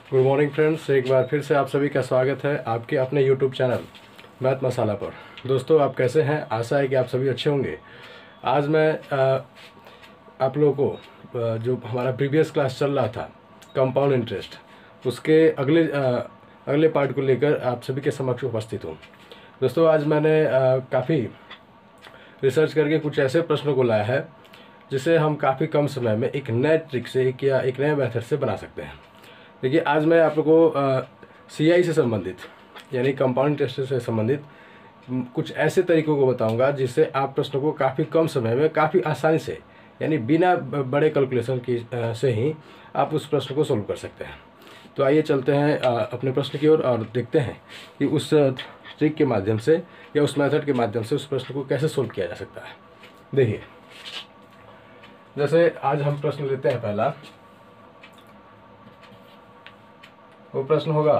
Good morning friends, एक बार फिर से आप सभी का स्वागत है आपके अपने यूट्यूब चैनल मैथ मसाला पर। दोस्तों, आप कैसे हैं? आशा है कि आप सभी अच्छे होंगे। आज मैं आप लोगों को जो हमारा प्रीवियस क्लास चल रहा था कंपाउंड इंटरेस्ट, उसके अगले पार्ट को लेकर आप सभी के समक्ष उपस्थित हूँ। दोस्तों, आज मैंने काफ़ी रिसर्च करके कुछ ऐसे प्रश्नों को लाया है जिसे हम काफ़ी कम समय में एक नए ट्रिक से एक नए मेथड से बना सकते हैं। देखिए, आज मैं आप लोगों को CI से संबंधित यानी कंपाउंड इंटरेस्ट से संबंधित कुछ ऐसे तरीकों को बताऊंगा जिससे आप प्रश्नों को काफ़ी कम समय में काफ़ी आसानी से यानी बिना बड़े कैलकुलेशन की से ही आप उस प्रश्न को सोल्व कर सकते हैं। तो आइए चलते हैं अपने प्रश्न की ओर और देखते हैं कि उस ट्रिक के माध्यम से या उस मेथड के माध्यम से उस प्रश्न को कैसे सोल्व किया जा सकता है। देखिए, जैसे आज हम प्रश्न लेते हैं। पहला वो प्रश्न होगा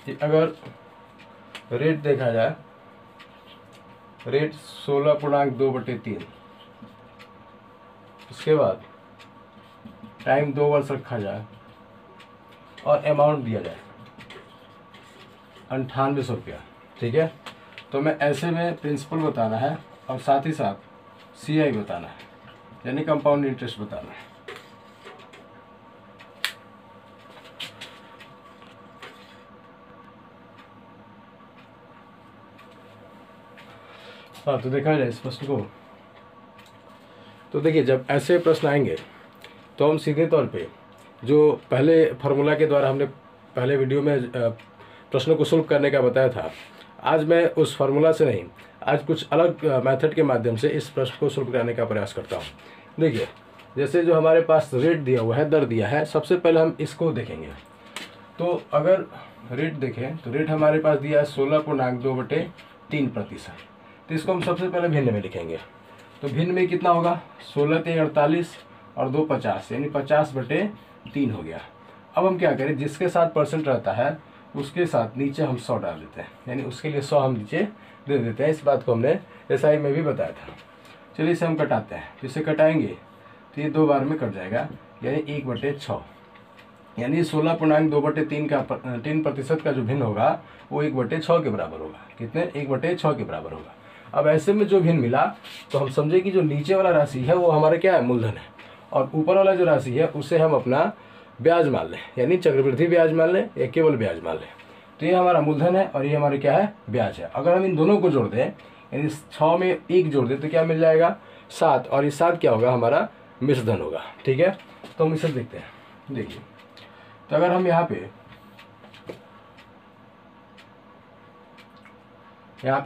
कि अगर रेट देखा जाए, रेट 16.2/3, उसके बाद टाइम 2 वर्ष रखा जाए और अमाउंट दिया जाए 9800 रुपया। ठीक है, तो मैं ऐसे में प्रिंसिपल बताना है और साथ ही साथ CI बताना है यानी कंपाउंड इंटरेस्ट बताना है। हाँ, तो देखा जाए इस प्रश्न को। तो देखिए, जब ऐसे प्रश्न आएंगे तो हम सीधे तौर पे जो पहले फार्मूला के द्वारा हमने पहले वीडियो में प्रश्नों को सोल्व करने का बताया था, आज मैं उस फार्मूला से नहीं, आज कुछ अलग मेथड के माध्यम से इस प्रश्न को सोल्व करने का प्रयास करता हूँ। देखिए, जैसे जो हमारे पास रेट दिया हुआ है, दर दिया है, सबसे पहले हम इसको देखेंगे। तो अगर रेट देखें तो रेट हमारे पास दिया है 16.2/3%। तो इसको हम सबसे पहले भिन्न में लिखेंगे। तो भिन्न में कितना होगा? 16×3 और 2 50 यानी 50/3 हो गया। अब हम क्या करें, जिसके साथ परसेंट रहता है उसके साथ नीचे हम 100 डाल देते हैं, यानी उसके लिए 100 हम नीचे दे देते हैं। इस बात को हमने SI में भी बताया था। चलिए इसे हम कटाते हैं। तो इसे कटाएंगे तो ये 2 बार में कट जाएगा, यानी 1/6, यानी 16.2/3 का 3% का जो भिन्न होगा वो 1/6 के बराबर होगा। कितने? 1/6 के बराबर होगा। अब ऐसे में जो भिन्न मिला तो हम समझे कि जो नीचे वाला राशि है वो हमारा क्या है? मूलधन है, और ऊपर वाला जो राशि है उसे हम अपना ब्याज मान लें, यानी चक्रवृद्धि ब्याज मान लें या केवल ब्याज मान लें। तो ये हमारा मूलधन है और ये हमारे क्या है? ब्याज है। अगर हम इन दोनों को जोड़ दें, यानी 6 में 1 जोड़ दें तो क्या मिल जाएगा? 7, और ये 7 क्या होगा? हमारा मिश्रधन होगा। ठीक है, तो हम इसे देखते हैं। देखिए, तो अगर हम यहाँ पे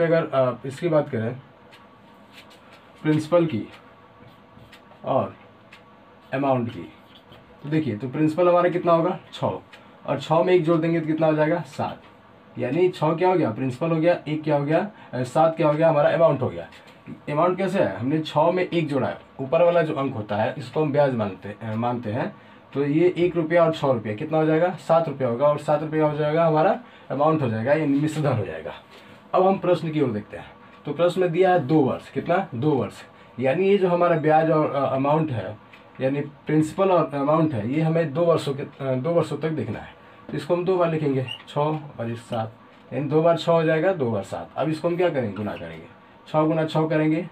अगर इसकी बात करें प्रिंसिपल की और अमाउंट की, तो देखिए, तो प्रिंसिपल हमारा कितना होगा? 6, और 6 में 1 जोड़ देंगे तो कितना हो जाएगा? 7, यानी 6 क्या हो गया? प्रिंसिपल हो गया, 1 क्या हो गया? 7 क्या हो गया? हमारा अमाउंट हो गया। अमाउंट कैसे है? हमने 6 में 1 जोड़ा है, ऊपर वाला जो अंक होता है इसको हम ब्याज मानते हैं। तो ये 1 रुपया और 6 रुपया कितना हो जाएगा? 7 रुपया होगा, और 7 रुपया हो जाएगा हमारा अमाउंट हो जाएगा, ये मिश्रधन हो जाएगा। अब हम प्रश्न की ओर देखते हैं। तो प्रश्न में दिया है 2 वर्ष। कितना? 2 वर्ष, यानी ये जो हमारा ब्याज और अमाउंट है, यानी प्रिंसिपल और अमाउंट है, ये हमें 2 वर्षों तक देखना है। तो इसको हम 2 बार लिखेंगे, 6 और 7, यानी 2 बार 6 हो जाएगा, 2 बार 7। अब इसको हम क्या करेंगे? गुना करेंगे। 6 गुना 6 करेंगे,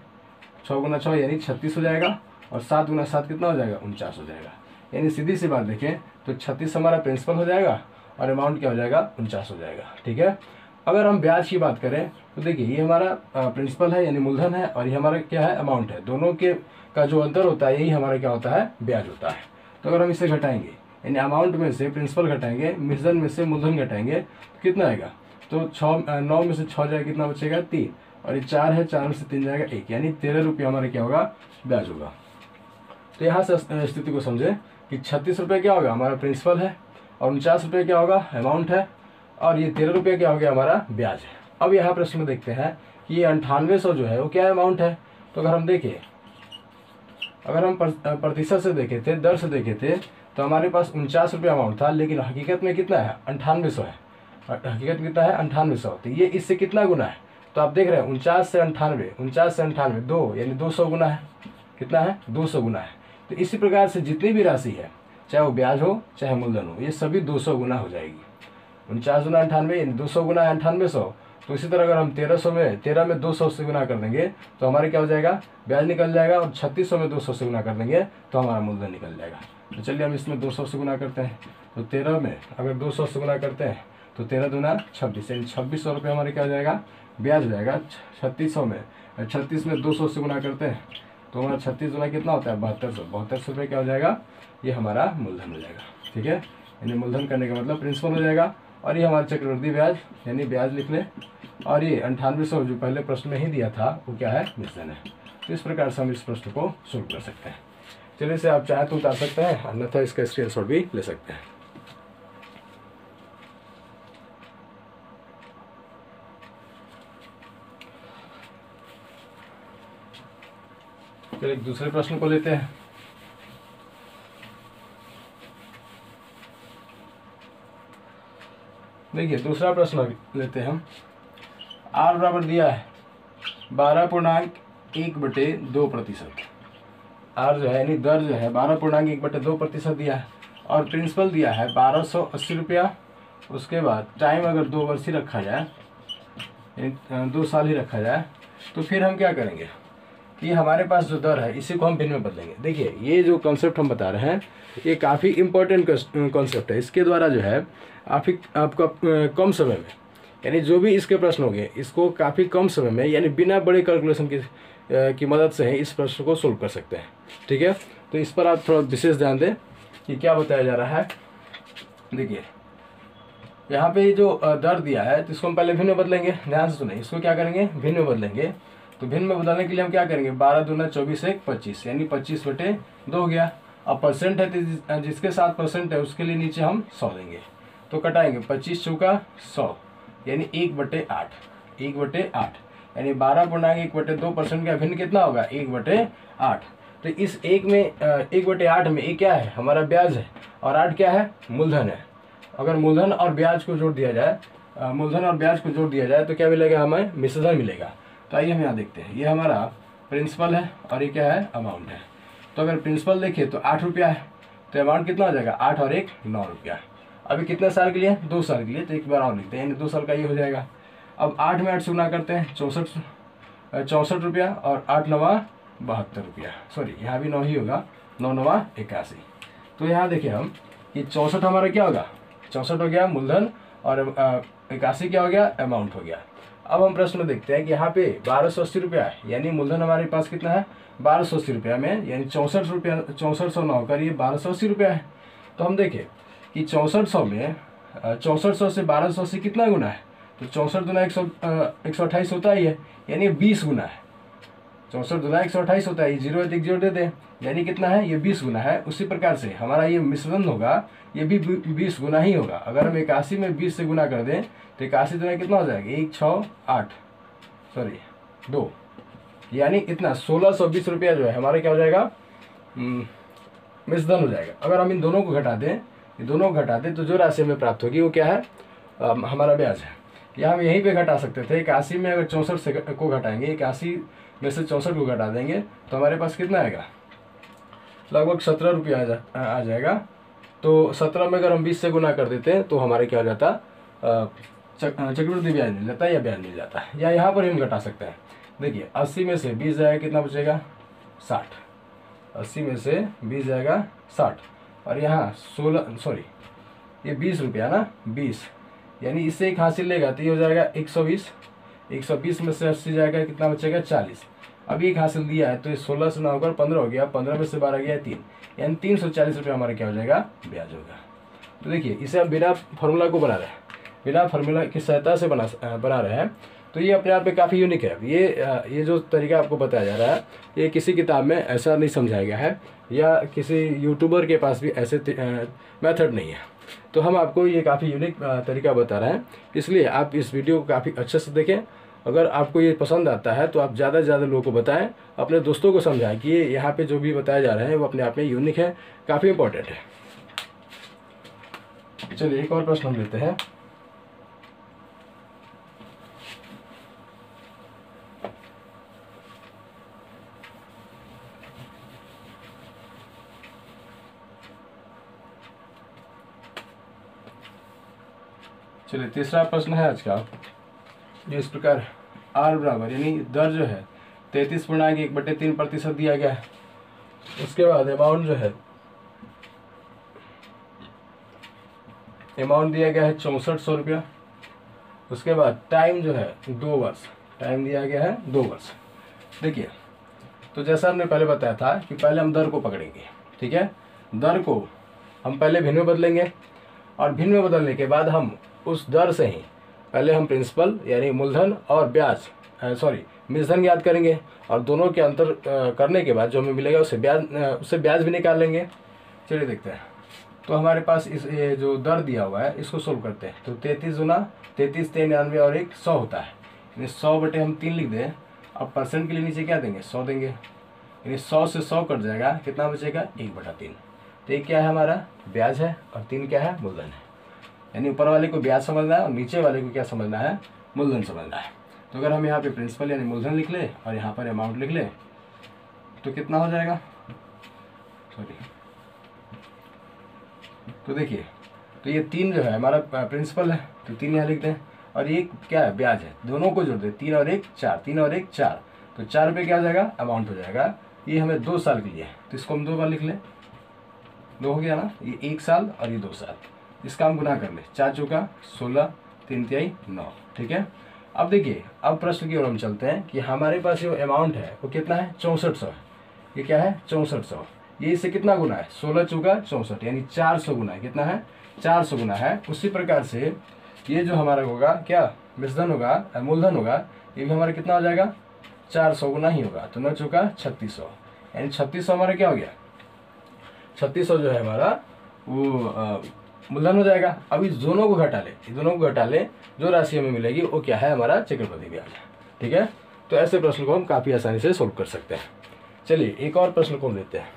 6 गुना 6 यानी 36 हो जाएगा, और 7 गुना 7 कितना हो जाएगा? 49 हो जाएगा। यानी सीधी सी बात देखें तो 36 हमारा प्रिंसिपल हो जाएगा और अमाउंट क्या हो जाएगा? 49 हो जाएगा। ठीक है, अगर हम ब्याज की बात करें तो देखिए, ये हमारा प्रिंसिपल है यानी मूलधन है, और ये हमारा क्या है? अमाउंट है। दोनों के का जो अंतर होता है यही हमारा क्या होता है? ब्याज होता है। तो अगर हम इसे घटाएंगे, यानी अमाउंट में से प्रिंसिपल घटाएंगे, मिश्रधन में से मूलधन घटाएंगे, तो कितना आएगा? तो 9 में से 6 जाएगा, कितना बचेगा? 3, और ये 4 है, 4 में से 3 जाएगा 1, यानी 13 रुपया हमारा क्या होगा? ब्याज होगा। तो यहाँ से स्थिति को समझे कि 36 रुपये क्या होगा? हमारा प्रिंसिपल है, और 49 रुपये क्या होगा? अमाउंट है, और ये 13 रुपये क्या हो गया? हमारा ब्याज है। अब यहाँ प्रश्न में देखते हैं कि ये 9800 जो है वो क्या अमाउंट है। तो अगर हम देखें, अगर हम प्रतिशत से देखे थे, दर से देखे थे, तो हमारे पास 49 रुपये अमाउंट था, लेकिन हकीकत में कितना है? 9800 है। हकीकत कितना है? 9800। तो ये इससे कितना गुना है? तो आप देख रहे हैं 49 से 98, 2 यानी 200 गुना है। कितना है? 200 गुना है। तो इसी प्रकार से जितनी भी राशि है चाहे वो ब्याज हो चाहे मूलधन हो, ये सभी 200 गुना हो जाएगी। 49 गुना 98 200 गुना 9800। तो इसी तरह अगर हम 1300 में 200 से गुना कर देंगे तो हमारे क्या हो जाएगा, ब्याज निकल जाएगा, और 3600 में 200 से गुना कर देंगे तो हमारा मूलधन निकल जाएगा। तो चलिए हम इसमें 200 से गुना करते हैं। तो 13 में अगर 200 से गुना करते हैं तो 13 दूना 26, यानी 2600 रुपये हमारे क्या हो जाएगा, ब्याज हो जाएगा। 3600 में 36 में 200 से गुना करते हैं तो हमारा 36 गुना कितना होता है, 7200 रुपये क्या हो जाएगा, ये हमारा मूलधन हो जाएगा। ठीक है, यानी मूलधन करने का मतलब प्रिंसिपल हो जाएगा, और ये हमारा चक्रवृद्धि ब्याज यानी ब्याज लिख लें, और ये 9800 जो पहले प्रश्न में ही दिया था वो क्या है, मिश्रण है। तो इस प्रकार से हम इस प्रश्न को सोल्व कर सकते हैं। चलिए इसे आप चाहें तो उतार सकते हैं, अन्यथा इसका स्क्रीनशॉट भी ले सकते हैं। चलिए एक दूसरे प्रश्न को लेते हैं। देखिए दूसरा प्रश्न लेते हैं हम। आर बराबर दिया है 12.1/2%। आर जो है यानी दर जो है 12.1/2% दिया है, और प्रिंसिपल दिया है 1280 रुपया। उसके बाद टाइम अगर 2 वर्ष ही रखा जाए, 2 साल ही रखा जाए, तो फिर हम क्या करेंगे कि हमारे पास जो दर है इसी को हम भिन्न में बदलेंगे। देखिए ये जो कॉन्सेप्ट हम बता रहे हैं ये काफ़ी इम्पोर्टेंट कॉन्सेप्ट है। इसके द्वारा जो है आपको कम समय में, यानी जो भी इसके प्रश्न होंगे इसको काफ़ी कम समय में, यानी बिना बड़े कैलकुलेशन की मदद से ही इस प्रश्न को सोल्व कर सकते हैं। ठीक है, तो इस पर आप थोड़ा विशेष ध्यान दें कि क्या बताया जा रहा है। देखिए यहाँ पे जो दर दिया है तो इसको हम पहले भिन्न में बदलेंगे। ध्यान से सुनिए, इसको क्या करेंगे, भिन्न में बदलेंगे। तो भिन्न में बदलने के लिए हम क्या करेंगे, 12 दूना 24 1 25, यानी 25/2 हो गया। अब परसेंट है तो जिसके साथ परसेंट है उसके लिए नीचे हम 100 देंगे। तो कटाएंगे 25 चौका 100, यानी 1/8, 1/8, यानी 12.1/2% का भिन्न कितना होगा, 1/8। तो इस 1/8 में एक क्या है, हमारा ब्याज है, और 8 क्या है, मूलधन है। अगर मूलधन और ब्याज को जोड़ दिया जाए, तो क्या मिलेगा, हमें मिश्रण मिलेगा। तो आइए हम यहाँ देखते हैं, ये हमारा प्रिंसिपल है और ये क्या है, अमाउंट है। तो अगर प्रिंसिपल देखिए तो 8 रुपया है, तो अमाउंट कितना हो जाएगा, 8 और 1 9 रुपया। अभी कितने साल के लिए, 2 साल के लिए, तो एक बार और लिखते हैं, यानी 2 साल का ये हो जाएगा। अब 8 में 8 से गुना करते हैं, 64 रुपया, और 8 9 72 रुपया। सॉरी यहाँ भी 9 ही होगा, 9 9 81। तो यहाँ देखिए हम कि 64 हमारा क्या होगा, 64 हो गया मूलधन, और 81 क्या हो गया, अमाउंट हो गया। अब हम प्रश्न में देखते हैं कि यहाँ पे 1280 रुपया है, यानी मूलधन हमारे पास कितना है, 1280 रुपया में, यानी 6400 ना होकर ये 1280 रुपया है। तो हम देखें कि 6400 में 6400 से 1280 कितना गुना है, तो 64 गुना 128 होता ही है, यानी 20 गुना है। 64 गुना 128 होता है, ये 0 है, 0 दे दें, यानी कितना है, ये 20 गुना है। उसी प्रकार से हमारा ये मिश्रण होगा, ये भी 20 गुना ही होगा। अगर हम 81 में 20 से गुना कर दें तो 81 गुना कितना हो जाएगा, 2, यानी इतना 1620 रुपया जो है हमारे क्या हो जाएगा, मिश्रण हो जाएगा। अगर हम इन दोनों को घटा दें, तो जो राशि हमें प्राप्त होगी वो क्या है, हमारा ब्याज है। या हम यहीं पे घटा सकते थे, 81 में अगर 64 को घटाएंगे, 81 में से 64 को घटा देंगे तो हमारे पास कितना आएगा, लगभग 17 रुपया आ जाएगा। तो 17 में अगर हम 20 से गुना कर देते हैं तो हमारे क्या हो जाता, चक्रवृद्धि ब्याज मिल जाता है, या ब्याज मिल जाता है। या यहाँ पर हम घटा सकते हैं। देखिए 80 में से 20 जाएगा, कितना बचेगा, 60। 80 में से 20 जाएगा 60, और यहाँ 20 रुपया ना, 20, यानी इससे एक हासिल लेगा तो ये हो जाएगा 120। 120 में से 80 जाएगा, कितना बचेगा, 40। अभी एक हासिल दिया है तो ये 16 से 9 होकर 15 हो गया, 15 में से 12 गया 3, यानी 340 रुपये हमारा क्या हो जाएगा, ब्याज होगा। तो देखिए इसे हम बिना फार्मूला को बना रहे हैं, बिना फार्मूला की सहायता से बना रहे हैं। तो ये अपने आप में काफ़ी यूनिक है। ये जो तरीका आपको बताया जा रहा है ये किसी किताब में ऐसा नहीं समझाया गया है, या किसी यूट्यूबर के पास भी ऐसे मेथड नहीं है। तो हम आपको ये काफ़ी यूनिक तरीका बता रहे हैं, इसलिए आप इस वीडियो को काफ़ी अच्छे से देखें। अगर आपको ये पसंद आता है तो आप ज़्यादा से ज़्यादा लोगों को बताएं, अपने दोस्तों को समझाएं कि ये यहाँ पे जो भी बताया जा रहा है वो अपने आप में यूनिक है, काफ़ी इंपॉर्टेंट है। चलिए एक और प्रश्न हम लेते हैं। चलिए तीसरा प्रश्न है आज का, जो इस प्रकार आर बराबर यानी दर जो है 33.1/3% दिया गया है। उसके बाद अमाउंट जो है, अमाउंट दिया गया है 6400 रुपया। उसके बाद टाइम जो है 2 वर्ष, टाइम दिया गया है 2 वर्ष। देखिए, तो जैसा हमने पहले बताया था कि पहले हम दर को पकड़ेंगे, ठीक है। दर को हम पहले भिन्न में बदलेंगे और भिन्न में बदलने के बाद हम उस दर से ही पहले हम प्रिंसिपल यानी मूलधन और ब्याज मिश्रधन याद करेंगे और दोनों के अंतर करने के बाद जो हमें मिलेगा उससे ब्याज भी निकाल लेंगे। चलिए देखते हैं। तो हमारे पास ये जो दर दिया हुआ है इसको सोल्व करते हैं। तो 33 गुना 33 93 और 1 100 होता है, यानी 100 बटे हम 3 लिख दें। अब परसेंट के लिए नीचे क्या देंगे, 100 देंगे, यानी 100 से 100 कट जाएगा, कितना बचेगा 1/3। तो ये क्या है, हमारा ब्याज है और 3 क्या है, मूलधन है। यानी ऊपर वाले को ब्याज समझना है और नीचे वाले को क्या समझना है, मूलधन समझना है। तो अगर हम यहाँ पे प्रिंसिपल यानी मूलधन लिख ले और यहाँ पर अमाउंट लिख ले तो कितना हो जाएगा, तो देखिए, तो ये 3 जो है हमारा प्रिंसिपल है, तो 3 यहाँ लिख दें और ये क्या है, ब्याज है। दोनों को जोड़ दें, 3 और 1 4, 3 और 1 4, तो 4 रुपये क्या हो जाएगा, अमाउंट हो जाएगा। ये हमें 2 साल के लिए है तो इसको हम 2 बार लिख लें, 2 हो गया ना, ये 1 साल और ये 2 साल। इसका हम गुना कर ले, 4 चौका 16, 3 तिहाई 9, ठीक है। अब देखिए, अब प्रश्न की ओर हम चलते हैं कि हमारे पास जो अमाउंट है वो कितना है, 6400 है। ये क्या है, 6400। ये इससे कितना गुना है, 16 चौका 64, यानी 400 गुना है। कितना है, 400 गुना है। उसी प्रकार से ये जो हमारा होगा क्या, मिश्रधन होगा, मूलधन होगा, ये भी हमारा कितना हो जाएगा, 400 गुना ही होगा। तो 9 चौका 3600, यानी 3600 हमारा क्या हो गया, 3600 जो है हमारा वो मूलधन हो जाएगा। अब इस दोनों को घटा ले, इस दोनों को घटा ले, जो राशि हमें मिलेगी वो क्या है, हमारा चक्रवृद्धि ब्याज है, ठीक है। तो ऐसे प्रश्न को हम काफ़ी आसानी से सोल्व कर सकते हैं। चलिए एक और प्रश्न को लेते हैं।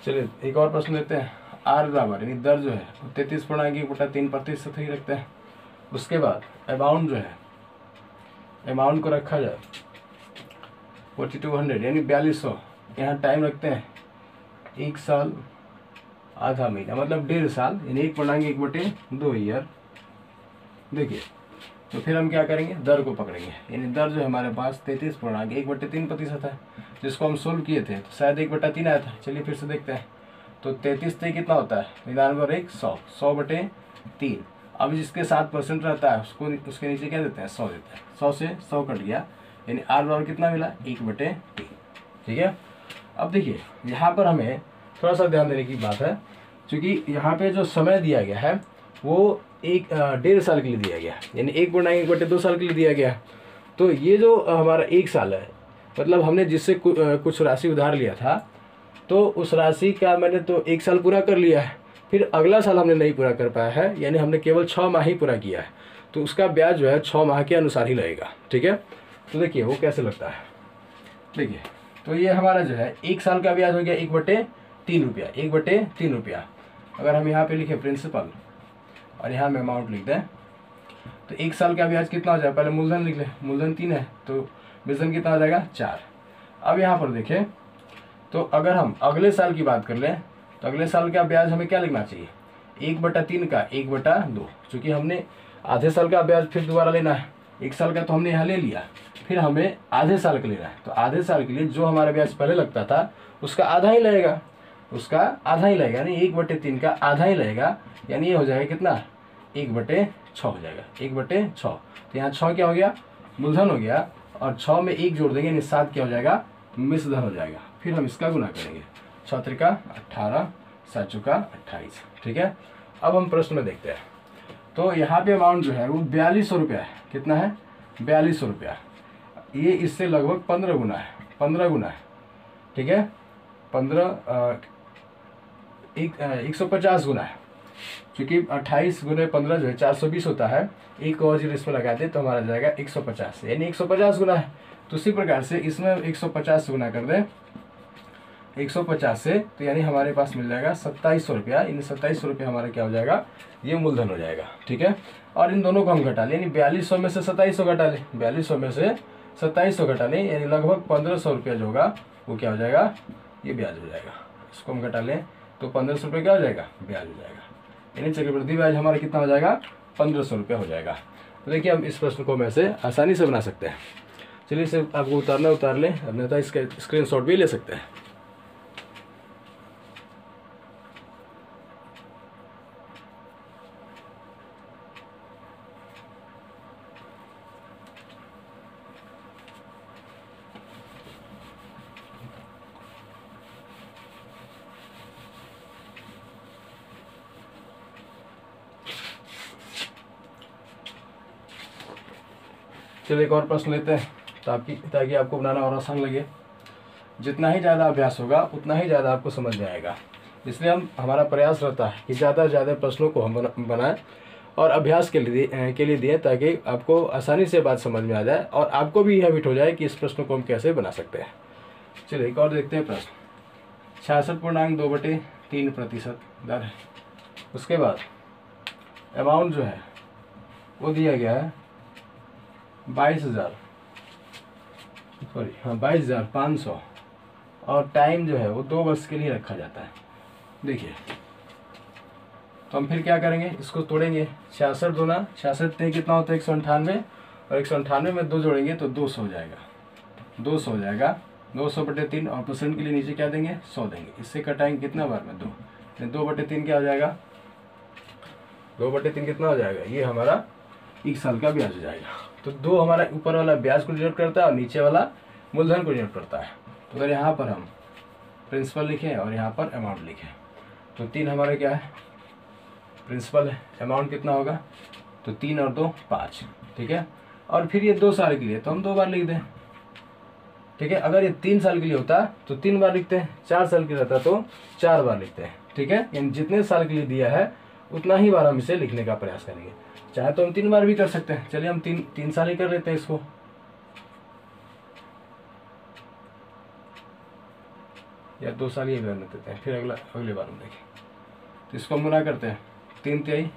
चलिए एक और प्रश्न लेते हैं। आर बराबर यानी दर जो है 33.1/3% ही रखते हैं। उसके बाद अमाउंट जो है, अमाउंट को रखा जाए 4200 यानी 4200। यहाँ टाइम रखते हैं 1 साल आधा महीना, मतलब 1.5 साल, यानी 1.1/2 ईयर। देखिए, तो फिर हम क्या करेंगे, दर को पकड़ेंगे, यानी दर जो है हमारे पास 33.1/3% है, जिसको हम सोल्व किए थे तो शायद 1/3 आया था। चलिए फिर से देखते हैं। तो 33 से कितना होता है, 99 और 1 100, 100/3। अब जिसके 7% रहता है उसको उसके नीचे क्या देते हैं, 100 देते हैं। 100 से 100 कट गया, यानी आर बराबर कितना मिला, 1/3, ठीक है। अब देखिए, यहाँ पर हमें थोड़ा सा ध्यान देने की बात है, क्योंकि यहाँ पे जो समय दिया गया है वो 1.5 साल के लिए दिया गया, यानी 1/2 साल के लिए दिया गया। तो ये जो हमारा 1 साल है, मतलब हमने जिससे कुछ राशि उधार लिया था, तो उस राशि का मैंने तो 1 साल पूरा कर लिया है, फिर अगला साल हमने नहीं पूरा कर पाया है, यानी हमने केवल 6 माह ही पूरा किया है, तो उसका ब्याज जो है 6 माह के अनुसार ही लगेगा, ठीक है। तो देखिए वो कैसे लगता है। देखिए, तो ये हमारा जो है 1 साल का ब्याज हो गया 1/3 रुपया, 1/3 रुपया। अगर हम यहाँ पे लिखे प्रिंसिपल और यहाँ में अमाउंट लिख दें, तो 1 साल का ब्याज कितना हो जाएगा, पहले मूलधन लिख लें, मूलधन 3 है तो मिश्रधन कितना हो जाएगा, 4। अब यहाँ पर देखें, तो अगर हम अगले साल की बात कर लें तो अगले साल का ब्याज हमें क्या लिखना चाहिए, 1/3 का 1/2, क्योंकि हमने आधे साल का ब्याज फिर दोबारा लेना है। 1 साल का तो हमने यहाँ ले लिया, फिर हमें आधे साल का लेना है, तो आधे साल के लिए जो हमारा ब्याज पहले लगता था उसका आधा ही लगेगा, उसका आधा ही लगेगा, यानी 1/3 का आधा ही लगेगा, यानी ये हो जाएगा कितना, 1/6 हो जाएगा, 1/6। तो यहाँ 6 क्या हो गया, मूलधन हो गया, और 6 में 1 जोड़ देंगे, यानी 7 क्या हो जाएगा, मिश्रधन हो जाएगा। फिर हम इसका गुना करेंगे, 6 त्रिका 18, 7 चौका 28, ठीक है। अब हम प्रश्न में देखते हैं। तो यहाँ पे अमाउंट जो है वो 4200 रुपया है। कितना है, 4200 रुपया। ये इससे लगभग 15 गुना है, 15 गुना है, ठीक है। 150 गुना है, क्योंकि 28 गुने 15 जो है 420 होता है। एक और जीरो इसमें लगा दे तो हमारा जाएगा 150, यानी 150 गुना है। तो उसी प्रकार से इसमें 150 गुना कर दें, 150 से, तो यानी हमारे पास मिल जाएगा 2700 रुपया। इन 2700 रुपया हमारा क्या हो जाएगा, ये मूलधन हो जाएगा। ठीक है, और इन दोनों को हम घटा लें, यानी 4200 में से 2700 घटा लें, 4200 में से 2700 घटा लें, यानी लगभग 1500 रुपया जो होगा वो क्या हो जाएगा, ये ब्याज हो जाएगा। इसको हम घटा लें तो 1500 रुपये क्या हो जाएगा, ब्याज हो जाएगा। यानी चक्रवृद्धि ब्याज हमारा कितना हो जाएगा, 1500 रुपया हो जाएगा। तो देखिए हम इस प्रश्न को हम ऐसे आसानी से बना सकते हैं। चलिए इसे आपको उतारना उतार लें, अन्यथा इसका स्क्रीनशॉट भी ले सकते हैं। चलिए एक और प्रश्न लेते हैं ताकि आपको बनाना और आसान लगे। जितना ही ज़्यादा अभ्यास होगा उतना ही ज़्यादा आपको समझ में आएगा, इसलिए हमारा प्रयास रहता है कि ज़्यादा से ज़्यादा प्रश्नों को हम बनाएं और अभ्यास के लिए दें, ताकि आपको आसानी से बात समझ में आ जाए और आपको भी हैबिट हो जाए कि इस प्रश्न को हम कैसे बना सकते हैं। चलिए एक और देखते हैं प्रश्न। 66.2/3% दर है। उसके बाद अमाउंट जो है वो दिया गया है 22,500 और टाइम जो है वो 2 वर्ष के लिए रखा जाता है। देखिए तो हम फिर क्या करेंगे, इसको तोड़ेंगे। 66 दूना 66 कितना होता है 198, और 198 में 2 जोड़ेंगे तो 200 हो जाएगा, 200 हो जाएगा। 200/3 और परसेंट के लिए नीचे क्या देंगे, 100 देंगे। इससे कटाएंगे कितना बार में, 2, 2/3 क्या हो जाएगा, 2/3 कितना हो जाएगा, ये हमारा 1 साल का ब्याज हो जाएगा। तो 2 हमारा ऊपर वाला ब्याज को डिनोट करता है और नीचे वाला मूलधन को डिनोट करता है। तो अगर यहाँ पर हम प्रिंसिपल लिखें और यहाँ पर अमाउंट लिखें तो 3 हमारा क्या है, प्रिंसिपल है। अमाउंट कितना होगा, तो 3 और 2 5, ठीक है। और फिर ये 2 साल के लिए तो हम 2 बार लिख दें, ठीक है। अगर ये 3 साल के लिए होता तो 3 बार लिखते हैं, 4 साल के लिए रहता तो 4 बार लिखते हैं, ठीक है। यानी जितने साल के लिए दिया है उतना ही बार हम इसे लिखने का प्रयास करेंगे। चाहे तो हम 3 बार भी कर सकते हैं। चलिए हम 3 साल ही कर लेते हैं इसको। या 2 साल ही कर लेते हैं, फिर अगले बार हम देखें। तो इसको हम गुना करते हैं, 3 तिहाई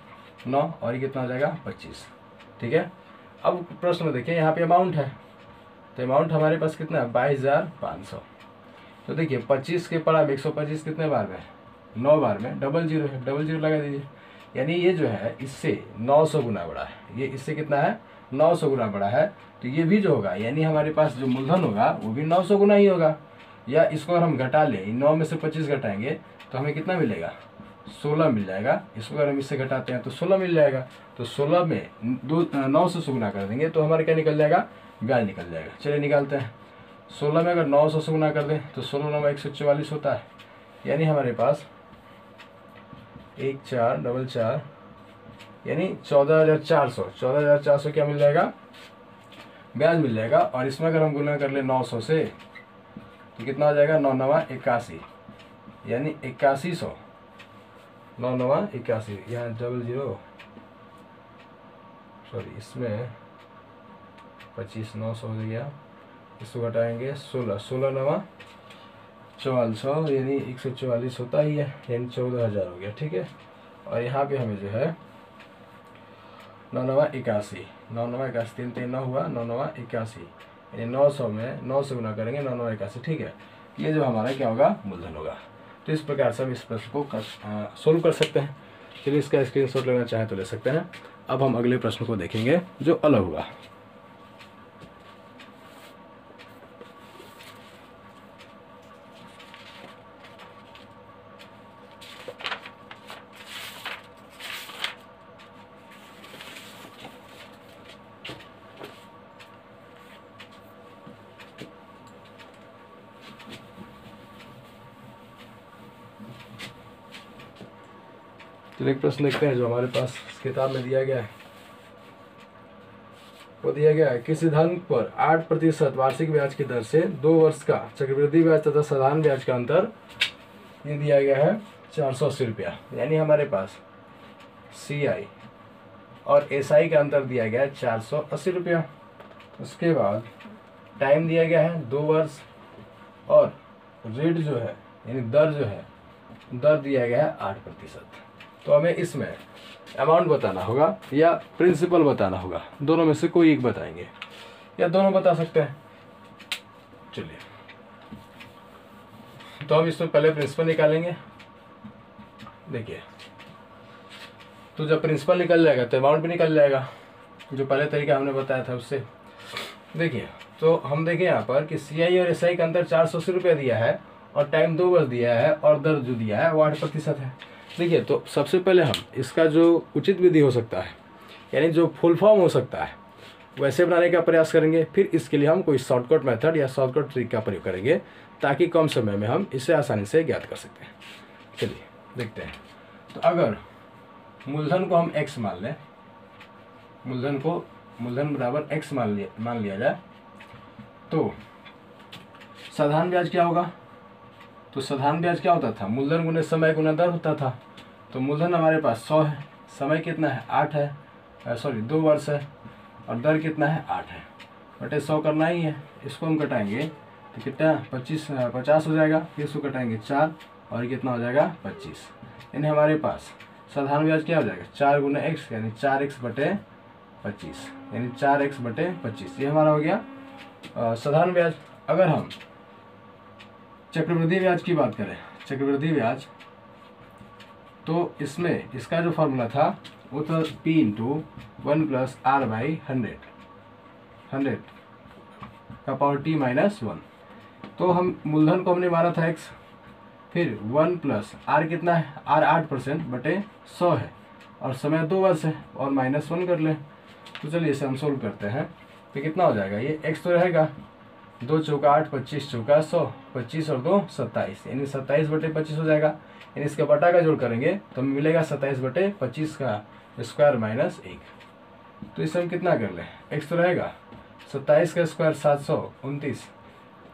9 और ये कितना हो जाएगा 25, ठीक है। अब प्रश्न में देखिए यहाँ पे अमाउंट है, तो अमाउंट हमारे पास कितना है 22,500। तो देखिए 25 के पड़ा 125 कितने बार में, 9 बार में, डबल जीरो है, डबल जीरो लगा दीजिए। यानी ये जो है इससे 900 गुना बड़ा है, ये इससे कितना है 900 गुना बड़ा है। तो ये भी जो होगा यानी हमारे पास जो मूलधन होगा वो भी 900 गुना ही होगा। या इसको अगर हम घटा लें, 9 में से 25 घटाएंगे तो हमें कितना मिलेगा, 16 मिल जाएगा। इसको अगर हम इससे घटाते हैं तो 16 मिल जाएगा। तो 16 में 900 से गुना कर देंगे तो हमारे क्या निकल जाएगा, ब्याज निकल जाएगा। चलिए निकालते हैं। 16 में अगर 900 से गुना कर दें तो 16 9 144 होता है। यानी हमारे पास 1444 यानी 14,400 क्या मिल जाएगा, ब्याज मिल जाएगा। और इसमें अगर हम गुना कर ले 900 से तो कितना हो जाएगा, 9 9 81 यानी 8100, 9 9 81। यहाँ डबल जीरो सॉरी इसमें 25 900 हो गया, इसको घटाएंगे 16 16 9 4400 यानी 144 होता ही है, यानी 14,000 हो गया, ठीक है। और यहाँ पे हमें जो है 9 9 81 9 9 81 3 3 9 हुआ 9 9 81 यानी 900 में 9 से गुना करेंगे 9 9 81, ठीक है। ये जो हमारा क्या होगा, मूलधन होगा। तो इस प्रकार से हम इस प्रश्न को सोल्व कर सकते हैं। चलिए इसका स्क्रीनशॉट लेना चाहें तो ले सकते हैं। अब हम अगले प्रश्न को देखेंगे जो अलग होगा। चलिए एक प्रश्न देखते हैं जो हमारे पास किताब में दिया गया है। वो दिया गया है किसी धन पर 8% वार्षिक ब्याज की दर से 2 वर्ष का चक्रवृद्धि ब्याज तथा साधारण ब्याज का अंतर ये दिया गया है 480 रुपया। यानी हमारे पास CI और SI का अंतर दिया गया है 480 रुपया। उसके बाद टाइम दिया गया है 2 वर्ष और रेट जो है यानी दर जो है, दर दिया गया है 8%। तो हमें इसमें अमाउंट बताना होगा या प्रिंसिपल बताना होगा, दोनों में से कोई एक बताएंगे या दोनों बता सकते हैं। चलिए, तो हम इसमें पहले प्रिंसिपल निकालेंगे। देखिए, तो जब प्रिंसिपल निकल जाएगा तो अमाउंट भी निकल जाएगा, जो पहले तरीका हमने बताया था उससे। देखिए, तो हम देखें यहाँ पर कि CI और SI का अंतर 480 रुपया दिया है और टाइम 2 वर्ष दिया है और दर जो दिया है वो 8% है। देखिए, तो सबसे पहले हम इसका जो उचित विधि हो सकता है, यानी जो फुल फॉर्म हो सकता है, वैसे बनाने का प्रयास करेंगे। फिर इसके लिए हम कोई शॉर्टकट मेथड या शॉर्टकट ट्रिक का प्रयोग करेंगे ताकि कम समय में हम इसे आसानी से ज्ञात कर सकते हैं। चलिए देखते हैं। तो अगर मूलधन को हम x मान लें, मूलधन बराबर x मान लिया जाए, तो साधारण ब्याज क्या होगा? तो साधारण ब्याज क्या होता था? मूलधन गुने समय गुना दर होता था। तो मूलधन हमारे पास 100 है, समय कितना है? 8 है, 2 वर्ष है, और दर कितना है? 8 है, बटे 100 करना ही है। इसको हम कटाएंगे तो कितना? 50 हो जाएगा। फिर इसको कटाएंगे 4 और कितना हो जाएगा? 25। यानी हमारे पास साधारण ब्याज क्या हो जाएगा? 4 गुना x यानी 4x बटे 25, यानी 4x बटे 25। ये हमारा हो गया साधारण ब्याज। अगर हम चक्रवृद्धि ब्याज की बात करें, चक्रवृद्धि ब्याज, तो इसमें इसका जो फॉर्मूला था वो था P × 1 + R/100 का पावर t - 1। तो हम मूलधन को हमने माना था x, फिर 1 + R कितना है? R 8% बटे 100 है, और समय 2 वर्ष है, और -1 कर लें। तो चलिए इसे हम सोल्व करते हैं। तो कितना हो जाएगा? ये x तो रहेगा, 2 चौका 8, 25 चौका 100, 25 और 2 27, यानी 27 बटे 25 हो जाएगा। यानी इसका बटा का जोड़ करेंगे तो हमें मिलेगा 27 बटे 25 का स्क्वायर -1। तो इसे हम कितना कर लें? x तो रहेगा, 27 का स्क्वायर 729,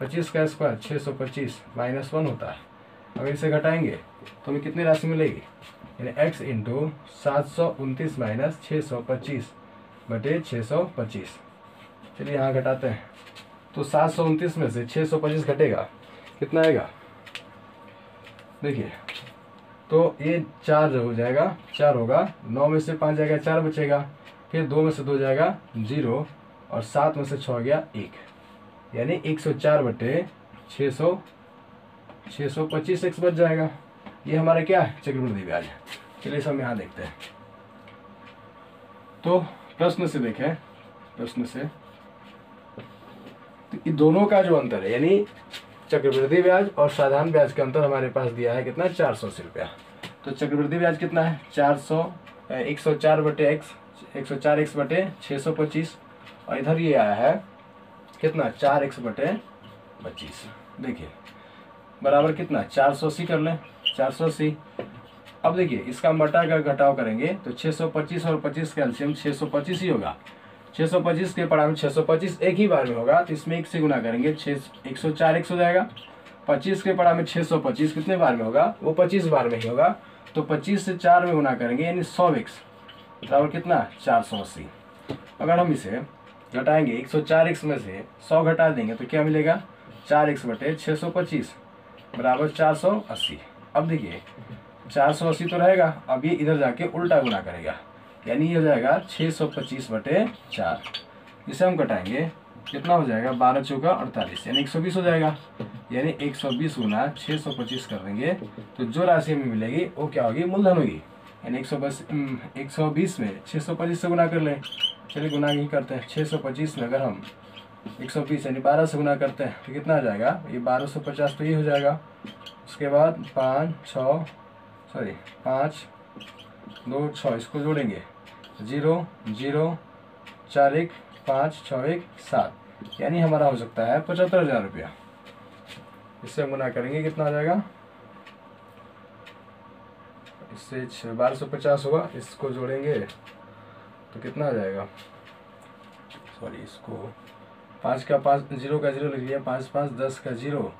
25 का स्क्वायर 625, -1 होता है। अगर इसे घटाएंगे तो हमें कितनी राशि मिलेगी? यानी x × 729 - 625 बटे 625। चलिए यहाँ घटाते हैं। तो 729 में से 625 घटेगा, कितना आएगा? देखिए, तो ये 4 जो हो जाएगा, 4 होगा, 9 में से 5 जाएगा, 4 बचेगा, फिर 2 में से 2 जाएगा 0, और 7 में से 6 गया 1, यानी 104 बटे 625 x बच जाएगा। ये हमारा क्या है? चक्रवृद्धि ब्याज है। चलिए इसे हम यहाँ देखते हैं। तो प्रश्न से देखें, प्रश्न से तो इन दोनों का जो अंतर है, यानी चक्रवृद्धि ब्याज और साधारण ब्याज का अंतर हमारे पास दिया है कितना? 480 रुपया। तो चक्रवृद्धि ब्याज कितना है? 104 बटे x, 104x बटे 625, और इधर ये आया है कितना? 4x बटे 25। देखिए बराबर कितना? 480 कर लें, 480। अब देखिए इसका बटा का घटाव करेंगे तो 625 और 25 का एलसीएम 625 ही होगा। 625 के पड़ा में 625 एक ही बार में होगा, तो इसमें 1 से गुना करेंगे 104x हो जाएगा। 25 के पड़ा में 625 कितने बार में होगा? वो 25 बार में ही होगा। तो 25 से 4 में गुना करेंगे, यानी 100x बराबर कितना? 480। अगर हम इसे घटाएंगे 104x में से 100 घटा देंगे तो क्या मिलेगा? 4x बटे 625 बराबर 480। अब देखिए 480 तो रहेगा, अब ये इधर जाके उल्टा गुना करेगा, यानी ये हो जाएगा 625 बटे 4। इसे हम घटाएंगे, कितना हो जाएगा? 12 चौका 48, यानी 120 हो जाएगा। यानी 120 गुना 625 कर देंगे तो जो राशि हमें मिलेगी वो क्या होगी? मूलधन होगी। यानी 120 में 625 से गुना कर लें। चलिए गुना ही करते हैं। 625 में अगर हम 120 यानी 12 से गुना करते हैं तो कितना आ जाएगा? ये 1250 तो ये हो जाएगा। उसके बाद 5 2 6 इसको जोड़ेंगे, 0 0 4 1 5 6 1 7, यानी हमारा हो सकता है 75,000 रुपया। इससे हम गुना करेंगे, कितना आ जाएगा? इससे 1250 होगा, इसको जोड़ेंगे तो कितना आ जाएगा? इसको 5 का 5 0 का 0 लिख लिया, 5 5 10 का 0,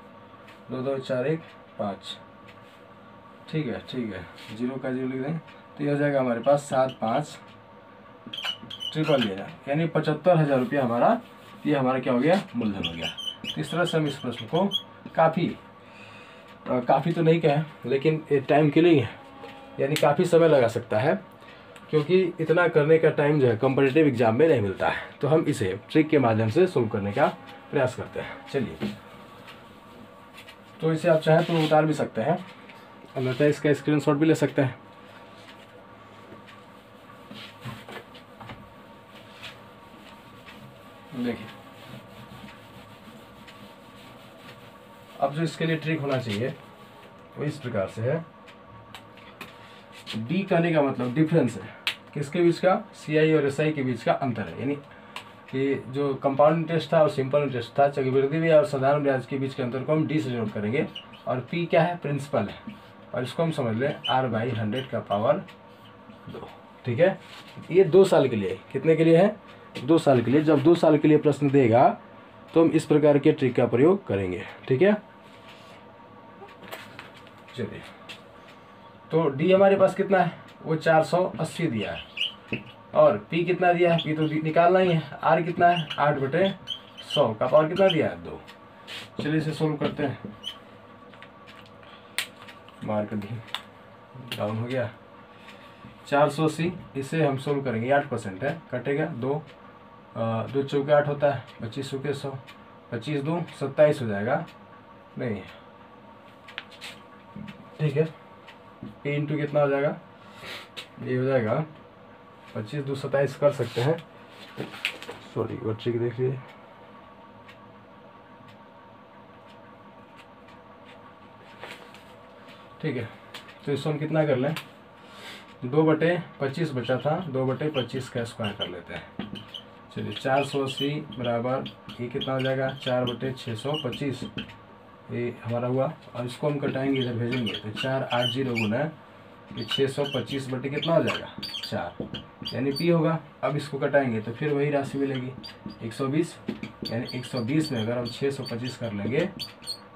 2 2 4 1 5, ठीक है 0 का 0 लिख दें तो ये हो जाएगा हमारे पास 7 5 ट्रिपल लेना, यानी 75,000 रुपया हमारा, ये हमारा क्या हो गया? मूलधन हो गया। तो इस तरह से हम इस प्रश्न को काफ़ी काफ़ी तो नहीं कहें, लेकिन टाइम किलिंग है, यानी काफ़ी समय लगा सकता है, क्योंकि इतना करने का टाइम जो है कॉम्पिटिटिव एग्जाम में नहीं मिलता है। तो हम इसे ट्रिक के माध्यम से सोल्व करने का प्रयास करते हैं। चलिए, तो इसे आप चाहें तो उतार भी सकते हैं, अन्यथा इसका स्क्रीनशॉट भी ले सकते हैं। देखिए, अब जो इसके लिए ट्रिक होना चाहिए वो इस प्रकार से है। डी कहने का मतलब डिफरेंस है, किसके बीच का? सीआई और एसआई के बीच का अंतर है, यानी कि जो कंपाउंड इंटरेस्ट था और सिंपल इंटरेस्ट था, चक्रवृद्धि ब्याज और साधारण ब्याज के बीच के अंतर को हम डी से जोड़ करेंगे। और पी क्या है? प्रिंसिपल है, और इसको हम समझ लें R/100 का पावर 2। ठीक है, ये 2 साल के लिए, कितने के लिए है? 2 साल के लिए। जब 2 साल के लिए प्रश्न देगा तो हम इस प्रकार के ट्रिक का प्रयोग करेंगे। ठीक है, चलिए, तो डी हमारे पास कितना है? वो 480 दिया है, और पी कितना दिया है? पी तो निकालना ही है। आर कितना है? 8/100 का पावर कितना दिया है? 2। चलिए इसे सोल्व करते हैं। मार्क डाउन हो गया। 480, इसे हम सोल्व करेंगे, 8% है, कटेगा 2, 2 चौके 8 होता है, 25 चौके 100, 25 2 27 हो जाएगा, नहीं, ठीक है। पी इंटू कितना हो जाएगा? ये हो जाएगा 25 2 27 कर सकते हैं, सॉरी वो ट्रिक देख लीजिए। ठीक है, तो इसको हम कितना कर लें? 2/25 बचा था, 2/25 का स्क्वायर कर लेते हैं। चलिए, 480 बराबर ये कितना हो जाएगा? 4/625, ये हमारा हुआ। और इसको हम कटाएंगे, इधर भेजेंगे, तो 480 गुना ये 625 बटे कितना हो जाएगा? 4, यानी पी होगा। अब इसको कटाएंगे तो फिर वही राशि मिलेगी 120, यानी 120 में अगर हम 625 कर लेंगे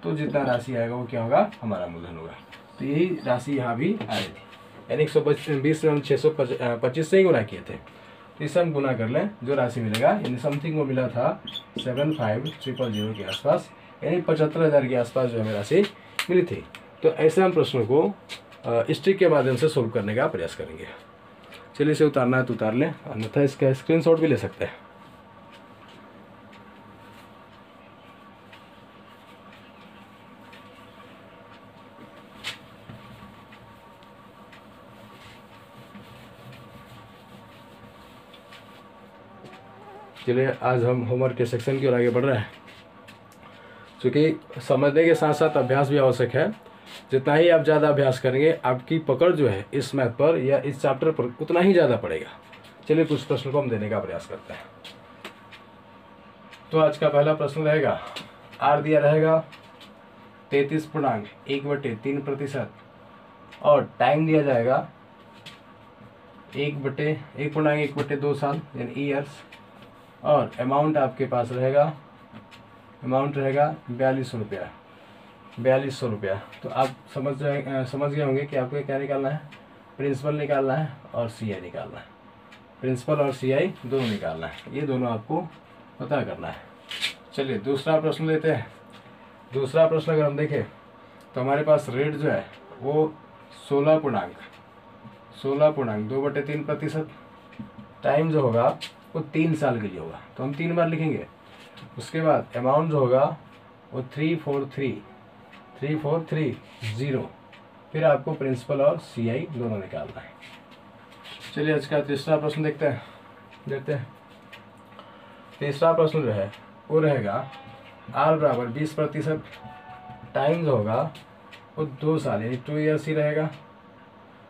तो जितना राशि आएगा वो क्या होगा? हमारा मूलधन होगा। तो यही राशि यहाँ भी आ रही थी, यानी 120 में हम 625 से ही गुना किए थे, तो इसे हम गुना कर लें, जो राशि मिलेगा, यानी समथिंग वो मिला था 75000 के आसपास, यानी 75,000 के आसपास जो हमें राशि मिली थी। तो ऐसे हम प्रश्नों को इस ट्रिक के माध्यम से सोल्व करने का प्रयास करेंगे। चलिए, इसे उतारना है तो उतार लें, अन्यथा इसका स्क्रीनशॉट भी ले सकते हैं। चलिए, आज हम होमवर्क के सेक्शन की ओर आगे बढ़ रहे हैं। क्योंकि समझने के साथ साथ अभ्यास भी आवश्यक है। जितना ही आप ज़्यादा अभ्यास करेंगे, आपकी पकड़ जो है इस मैथ पर या इस चैप्टर पर उतना ही ज़्यादा पड़ेगा। चलिए, कुछ प्रश्न को हम देने का प्रयास करते हैं। तो आज का पहला प्रश्न रहेगा, आर दिया रहेगा 33.1/3%, और टाइम दिया जाएगा 1/1/2 साल, यानी ईयर्स, और अमाउंट आपके पास रहेगा, अमाउंट रहेगा 4200 रुपया, 4200 रुपया। तो आप समझ गए होंगे कि आपको क्या निकालना है? प्रिंसिपल निकालना है और सीआई निकालना है। प्रिंसिपल और सीआई दोनों निकालना है, ये दोनों आपको पता करना है। चलिए, दूसरा प्रश्न लेते हैं। दूसरा प्रश्न अगर हम देखें तो हमारे पास रेट जो है वो 16.2/3%, टाइम जो होगा वो 3 साल के लिए होगा, तो हम 3 बार लिखेंगे। उसके बाद अमाउंट जो होगा वो 3430, फिर आपको प्रिंसिपल और सीआई दोनों निकालना है। चलिए, आज का तीसरा प्रश्न देखते हैं। तीसरा प्रश्न जो है वो रहेगा R बराबर 20%, टाइम जो होगा वो 2 साल, यानी 2 ईयर्स ही रहेगा।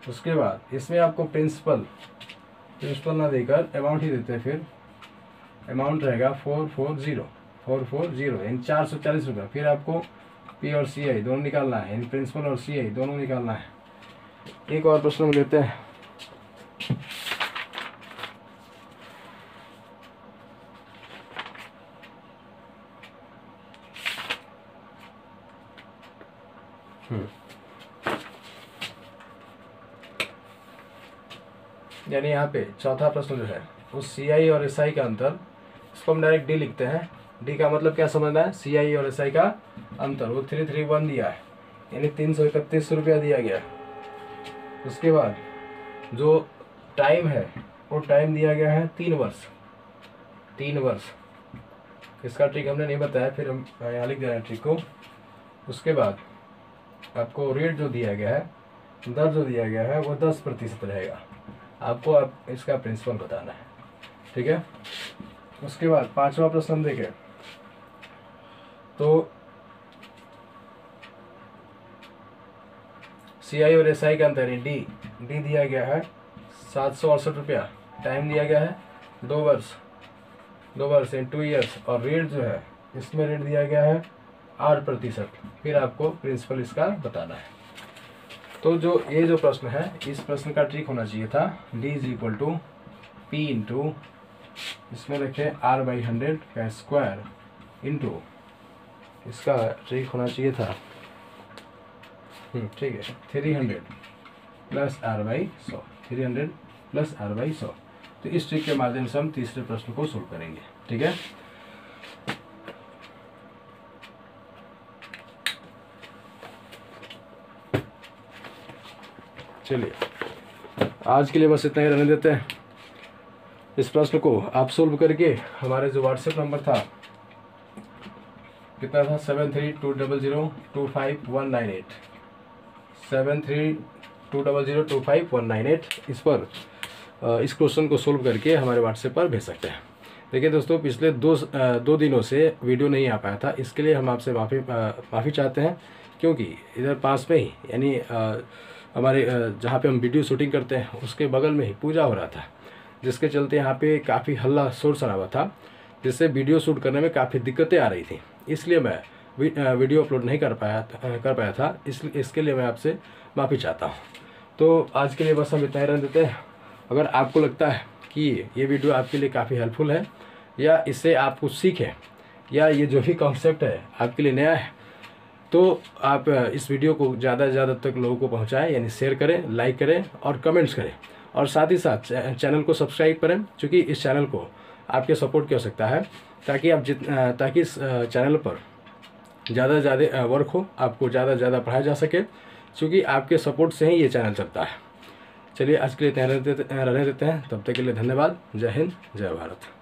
उसके बाद इसमें आपको प्रिंसिपल ना देकर अमाउंट ही देते हैं, फिर अमाउंट रहेगा 440, यानी 440 रुपये। फिर आपको पी और सी आई दोनों निकालना है, यानी प्रिंसिपल और सी आई दोनों निकालना है। एक और प्रश्न हम लेते हैं। यानी यहाँ पे चौथा प्रश्न जो है वो सीआई और एसआई का अंतर, इसको हम डायरेक्ट डी लिखते हैं। डी का मतलब क्या समझना है? सीआई और एसआई का अंतर, वो 331 दिया है, यानी 331 रुपया दिया गया। उसके बाद जो टाइम है वो टाइम दिया गया है 3 वर्ष। 3 वर्ष इसका ट्रिक हमने नहीं बताया, फिर हम यहाँ लिख दे रहे हैं ट्रिक को। उसके बाद आपको रेट जो दिया गया है, दर जो दिया गया है वो 10% रहेगा। आपको आप इसका प्रिंसिपल बताना है, ठीक है। उसके बाद 5वां प्रश्न हम देखें तो CI और SI का अंतर है डी दिया गया है 768 रुपया। टाइम दिया गया है 2 वर्ष इन 2 ईयर्स, और रेट जो है इसमें रेट दिया गया है 8%। फिर आपको प्रिंसिपल इसका बताना है। तो जो ये जो प्रश्न है, इस प्रश्न का ट्रिक होना चाहिए था D = P इंटू, इसमें रखें R/100 का स्क्वायर इंटू, इसका ट्रिक होना चाहिए था ठीक है 300 प्लस R/100, 300 प्लस R/100। तो इस ट्रिक के माध्यम से हम तीसरे प्रश्न को सोल्व करेंगे, ठीक है। चलिए आज के लिए बस इतना ही रहने देते हैं। इस प्रश्न को आप सोल्व करके हमारे जो व्हाट्सएप नंबर था कितना था 7320025198 7320025198, इस पर इस क्वेश्चन को सोल्व करके हमारे व्हाट्सएप पर भेज सकते हैं। देखिए दोस्तों, पिछले दो दिनों से वीडियो नहीं आ पाया था, इसके लिए हम आपसे माफ़ी चाहते हैं, क्योंकि इधर पास में ही यानी हमारे जहाँ पे हम वीडियो शूटिंग करते हैं उसके बगल में ही पूजा हो रहा था, जिसके चलते यहाँ पे काफ़ी हल्ला शोर शराबा था, जिससे वीडियो शूट करने में काफ़ी दिक्कतें आ रही थी। इसलिए मैं वीडियो अपलोड नहीं कर पाया था, इसके लिए मैं आपसे माफ़ी चाहता हूँ। तो आज के लिए बस हम इतना ही रहने देते हैं। अगर आपको लगता है कि ये वीडियो आपके लिए काफ़ी हेल्पफुल है, या इससे आप कुछ सीखें, या ये जो भी कॉन्सेप्ट है आपके लिए नया है, तो आप इस वीडियो को ज़्यादा से ज़्यादा तक लोगों को पहुँचाएं, यानी शेयर करें, लाइक करें और कमेंट्स करें, और साथ ही साथ चैनल को सब्सक्राइब करें, क्योंकि इस चैनल को आपके सपोर्ट की आवश्यकता है, ताकि इस चैनल पर ज़्यादा से ज़्यादा वर्क हो, आपको ज़्यादा से ज़्यादा पढ़ाया जा सके, क्योंकि आपके सपोर्ट से ही ये चैनल चलता है। चलिए आज के लिए रहने देते हैं, तब तक के लिए धन्यवाद। जय हिंद, जय भारत।